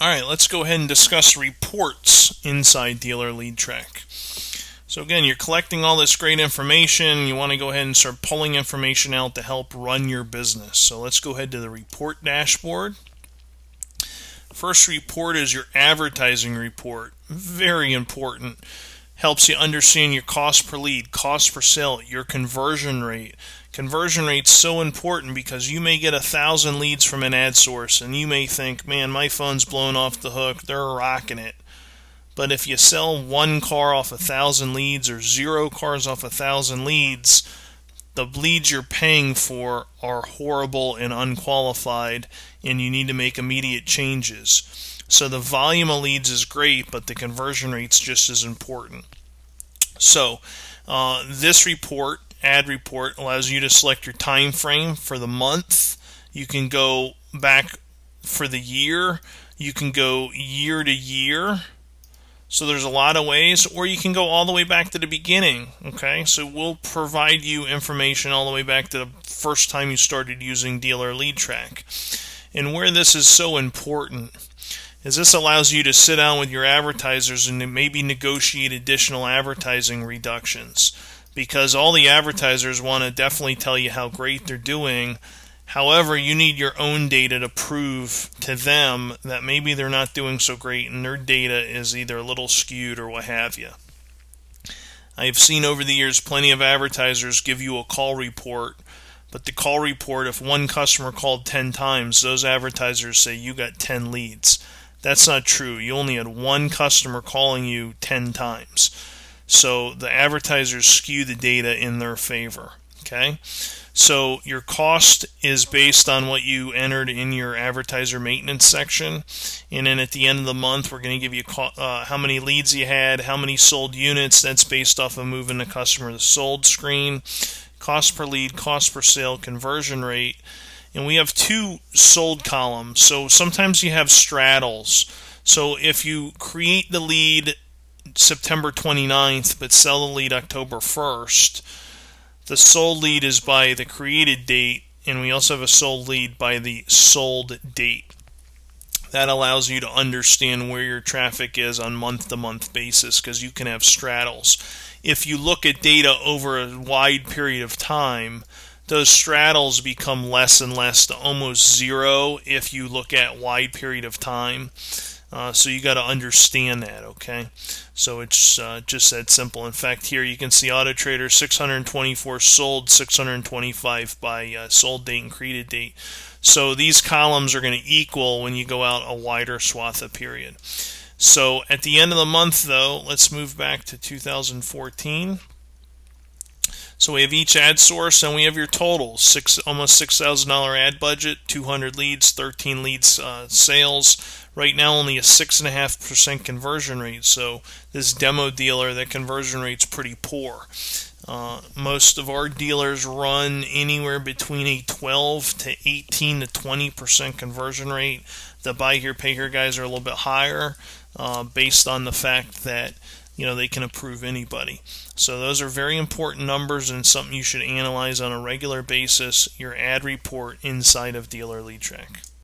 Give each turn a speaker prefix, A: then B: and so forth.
A: Alright, let's go ahead and discuss reports inside Dealer Lead Track. So again, you're collecting all this great information. You want to go ahead and start pulling information out to help run your business. So let's go ahead to the report dashboard. First report is your advertising report. Very important. Helps you understand your cost per lead, cost per sale, your conversion rate. Conversion rate's so important because you may get 1,000 leads from an ad source and you may think, man, my phone's blown off the hook, they're rocking it. But if you sell one car off 1,000 leads or 0 cars off 1,000 leads, the leads you're paying for are horrible and unqualified, and you need to make immediate changes. So the volume of leads is great, but the conversion rate's just as important. So this report, ad report, allows you to select your time frame for the month. You can go back for the year. You can go year to year. So there's a lot of ways, or you can go all the way back to the beginning. Okay, so we'll provide you information all the way back to the first time you started using Dealer Lead Track. And where this is so important is this allows you to sit down with your advertisers and maybe negotiate additional advertising reductions, because all the advertisers want to definitely tell you how great they're doing. However, you need your own data to prove to them that maybe they're not doing so great and their data is either a little skewed or what have you. I've seen over the years plenty of advertisers give you a call report, but the call report, if one customer called 10 times, those advertisers say you got 10 leads. That's not true. You only had one customer calling you 10 times. So the advertisers skew the data in their favor. Okay? So your cost is based on what you entered in your advertiser maintenance section, and then at the end of the month we're going to give you how many leads you had, how many sold units. That's based off of moving the customer to the sold screen, cost per lead, cost per sale, conversion rate, and we have 2 sold columns. So sometimes you have straddles. So if you create the lead September 29th but sell the lead October 1st, the sold lead is by the created date, and we also have a sold lead by the sold date. That allows you to understand where your traffic is on month-to-month basis, because you can have straddles. If you look at data over a wide period of time, those straddles become less and less to almost zero if you look at wide period of time. So you got to understand that, okay? So it's just that simple. In fact, here you can see Auto Trader 624 sold, 625 by sold date and created date. So these columns are going to equal when you go out a wider swath of period. So at the end of the month, though, let's move back to 2014. So we have each ad source, and we have your totals. Almost $6,000 ad budget, 200 leads, 13 leads sales. Right now only a 6.5% conversion rate, so this demo dealer, that conversion rate's pretty poor. Most of our dealers run anywhere between a 12 to 18 to 20% conversion rate. The buy here, pay here guys are a little bit higher, based on the fact that they can approve anybody. So those are very important numbers and something you should analyze on a regular basis, your ad report inside of Dealer Lead Track.